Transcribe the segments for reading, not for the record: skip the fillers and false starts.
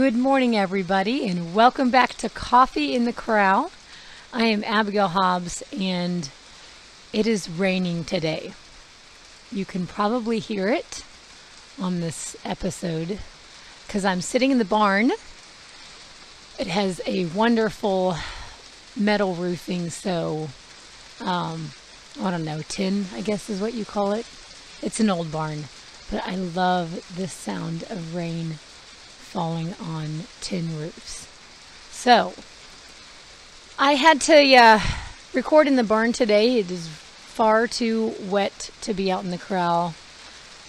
Good morning, everybody, and welcome back to Coffee in the Corral. I am Abigail Hobbs, and it is raining today. You can probably hear it on this episode because I'm sitting in the barn. It has a wonderful metal roofing, so I don't know, tin, I guess is what you call it. It's an old barn, but I love the sound of rain falling on tin roofs. So I had to record in the barn today. It is far too wet to be out in the corral.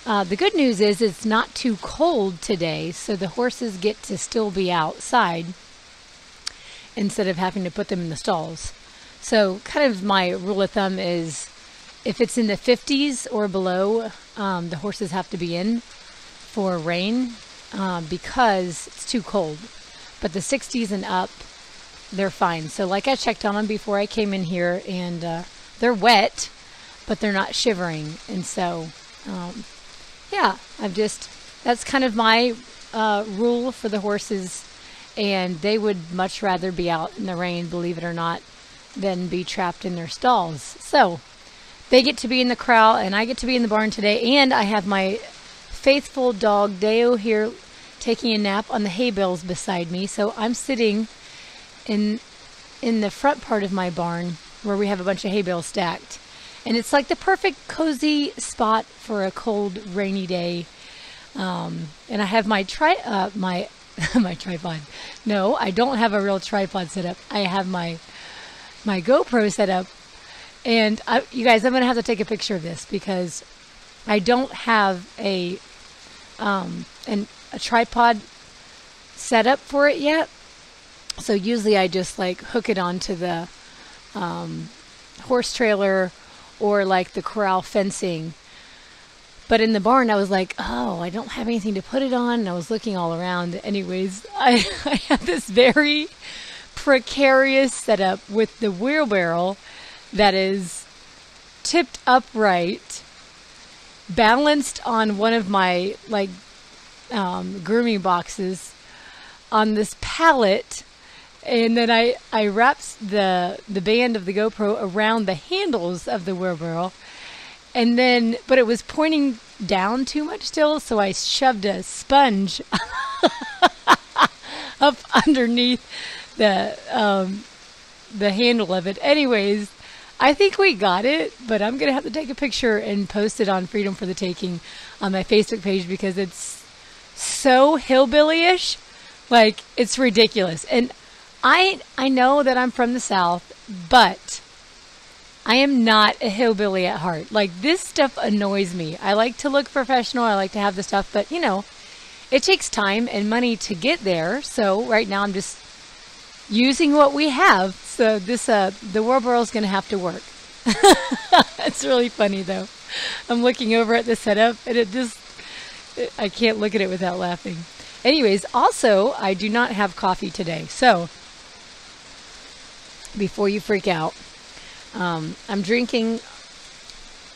The good news is it's not too cold today, so the horses get to still be outside instead of having to put them in the stalls. So kind of my rule of thumb is if it's in the 50s or below, the horses have to be in for rain because it's too cold. But the 60s and up, they're fine. So like I checked on them before I came in here, and they're wet, but they're not shivering. And so, yeah, that's kind of my rule for the horses, and they would much rather be out in the rain, believe it or not, than be trapped in their stalls. So they get to be in the corral, and I get to be in the barn today, and I have my faithful dog Dayo here taking a nap on the hay bales beside me. So I'm sitting in the front part of my barn where we have a bunch of hay bales stacked, and it's like the perfect cozy spot for a cold rainy day. And I have my my tripod. No, I don't have a real tripod set up. I have my GoPro set up, and you guys, I'm gonna have to take a picture of this because I don't have a tripod set up for it yet. So usually I just like hook it onto the horse trailer or like the corral fencing. But in the barn I was like, oh, I don't have anything to put it on, and I was looking all around. Anyways, I have this very precarious setup with the wheelbarrow that is tipped upright, balanced on one of my grooming boxes on this pallet, and then I wrapped the band of the GoPro around the handles of the wheelbarrow, and then but it was pointing down too much still, so I shoved a sponge up underneath the handle of it. Anyways, I think we got it, but I'm going to have to take a picture and post it on Freedom for the Taking on my Facebook page because it's so hillbilly-ish. Like, it's ridiculous. And I know that I'm from the South, but I am not a hillbilly at heart. Like, this stuff annoys me. I like to look professional. I like to have the stuff, but, you know, it takes time and money to get there. So right now I'm just using what we have. So this the wheelbarrow is going to have to work. It's really funny though. I'm looking over at the setup, and I can't look at it without laughing. Anyways, also I do not have coffee today. So before you freak out, I'm drinking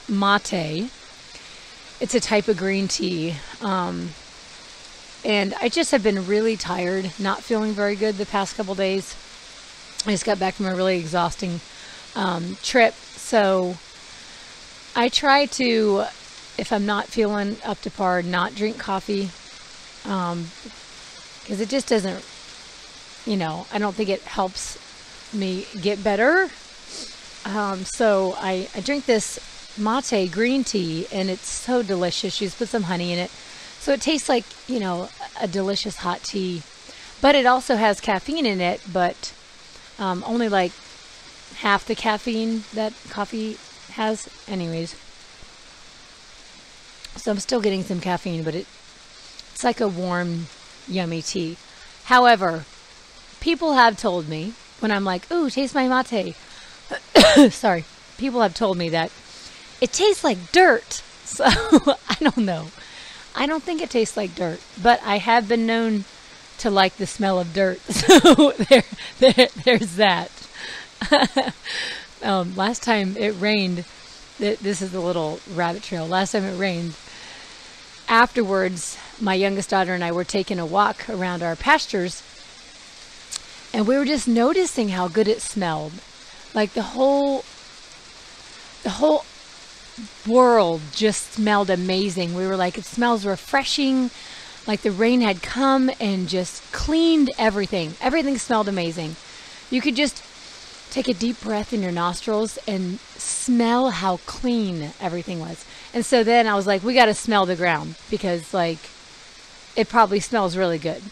mate. It's a type of green tea. And I just have been really tired, not feeling very good the past couple days. I just got back from a really exhausting trip. So I try to, if I'm not feeling up to par, not drink coffee. Because it just doesn't, I don't think it helps me get better. So I drink this mate green tea, and it's so delicious. You just put some honey in it. So it tastes like, a delicious hot tea, but it also has caffeine in it, but only like half the caffeine that coffee has. Anyways, so I'm still getting some caffeine, but it's like a warm, yummy tea. However, people have told me when I'm like, ooh, taste my mate. Sorry. People have told me that it tastes like dirt. So I don't know. I don't think it tastes like dirt, but I have been known to like the smell of dirt. So there's that. Last time it rained, this is a little rabbit trail. Last time it rained, afterwards, my youngest daughter and I were taking a walk around our pastures, and we were just noticing how good it smelled. Like the whole world just smelled amazing. We were like, it smells refreshing, like the rain had come and just cleaned everything. Everything smelled amazing. You could just take a deep breath in your nostrils and smell how clean everything was. And so then I was like, we got to smell the ground, because like it probably smells really good.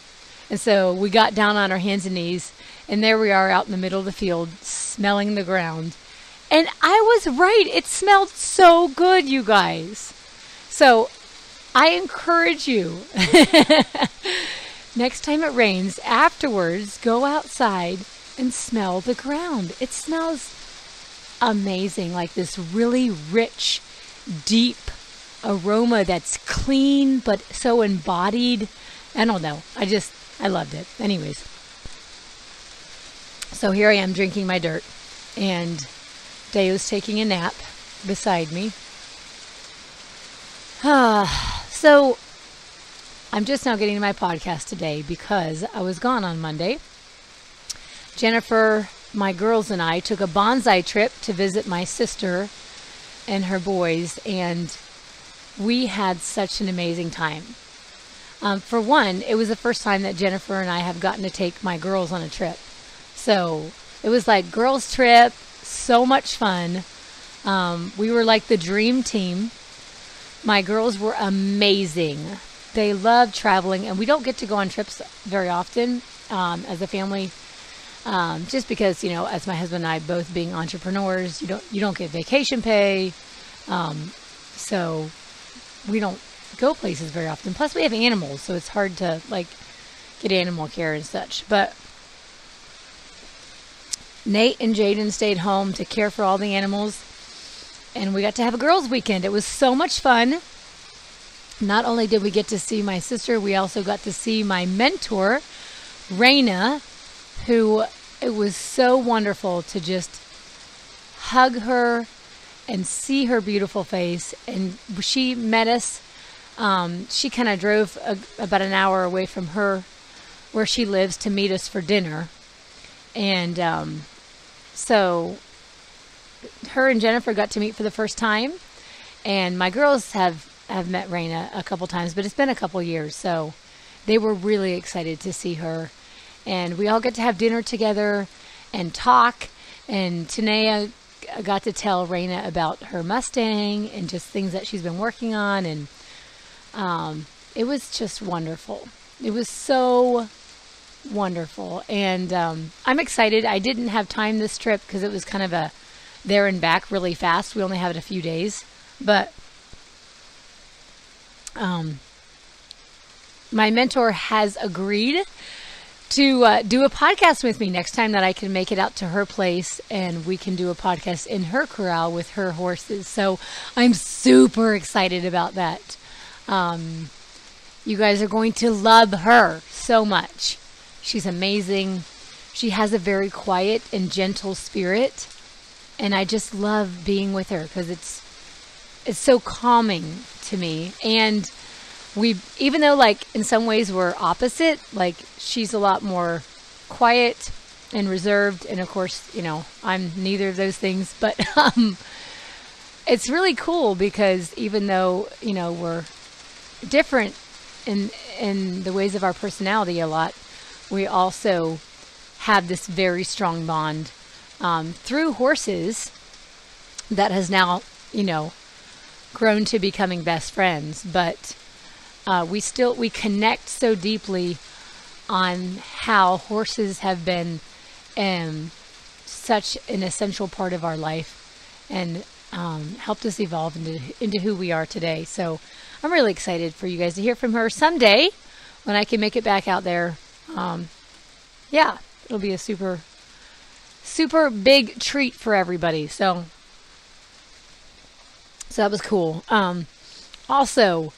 And so we got down on our hands and knees, and there we are out in the middle of the field smelling the ground. And I was right. It smelled so good, you guys. So I encourage you, next time it rains, afterwards, go outside and smell the ground. It smells amazing, like this really rich, deep aroma that's clean but so embodied. I don't know. I loved it. Anyways, so here I am drinking my dirt, and Dayo's taking a nap beside me. So I'm just now getting to my podcast today because I was gone on Monday. Jennifer, my girls, and I took a bonsai trip to visit my sister and her boys, and we had such an amazing time. For one, it was the first time that Jennifer and I have gotten to take my girls on a trip. So it was like girls' trip, so much fun. We were like the dream team. My girls were amazing. They love traveling, and we don't get to go on trips very often as a family. Just because, as my husband and I both being entrepreneurs, you don't get vacation pay. So we don't go places very often. Plus we have animals, so it's hard to get animal care and such. But Nate and Jaden stayed home to care for all the animals, and we got to have a girls' weekend. It was so much fun. Not only did we get to see my sister, we also got to see my mentor, Raina, who it was so wonderful to just hug her and see her beautiful face. And she met us. She kind of drove about an hour away from where she lives to meet us for dinner. And so her and Jennifer got to meet for the first time. And my girls have met Raina a couple times, but it's been a couple years. So they were really excited to see her. And we all got to have dinner together and talk. And Tanea got to tell Raina about her Mustang and just things that she's been working on. And it was just wonderful. It was so wonderful. And I'm excited. I didn't have time this trip because it was kind of a there and back really fast. We only have it a few days. But my mentor has agreed to do a podcast with me next time that I can make it out to her place, and we can do a podcast in her corral with her horses. So I'm super excited about that. You guys are going to love her so much. She's amazing. She has a very quiet and gentle spirit, and I just love being with her because it's so calming to me. And even though in some ways we're opposite, she's a lot more quiet and reserved, and of course, I'm neither of those things, but it's really cool because even though, we're different in the ways of our personality a lot, we also have this very strong bond through horses that has now, grown to becoming best friends. But we connect so deeply on how horses have been such an essential part of our life and helped us evolve into who we are today. So I'm really excited for you guys to hear from her someday when I can make it back out there. Yeah, it'll be a super, super big treat for everybody. So that was cool. Also,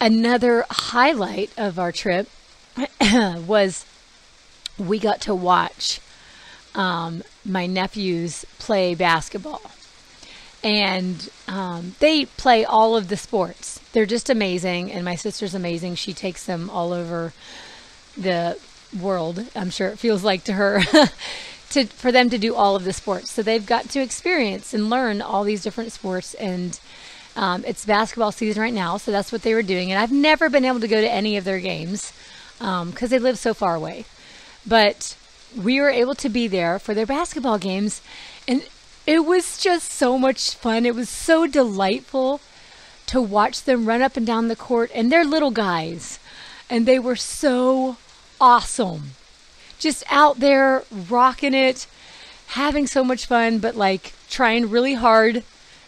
another highlight of our trip was we got to watch my nephews play basketball. And they play all of the sports. They're just amazing, and my sister's amazing. She takes them all over the world, I'm sure it feels like to her, for them to do all of the sports. So they've got to experience and learn all these different sports, and it's basketball season right now, so that's what they were doing. And I've never been able to go to any of their games because they live so far away. But we were able to be there for their basketball games, and it was just so much fun. It was so delightful to watch them run up and down the court, and they're little guys, and they were so awesome. Just out there rocking it, having so much fun, but like trying really hard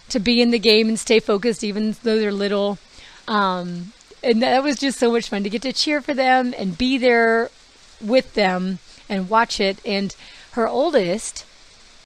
to be in the game and stay focused even though they're little. And that was just so much fun to get to cheer for them and be there with them and watch it. And her oldest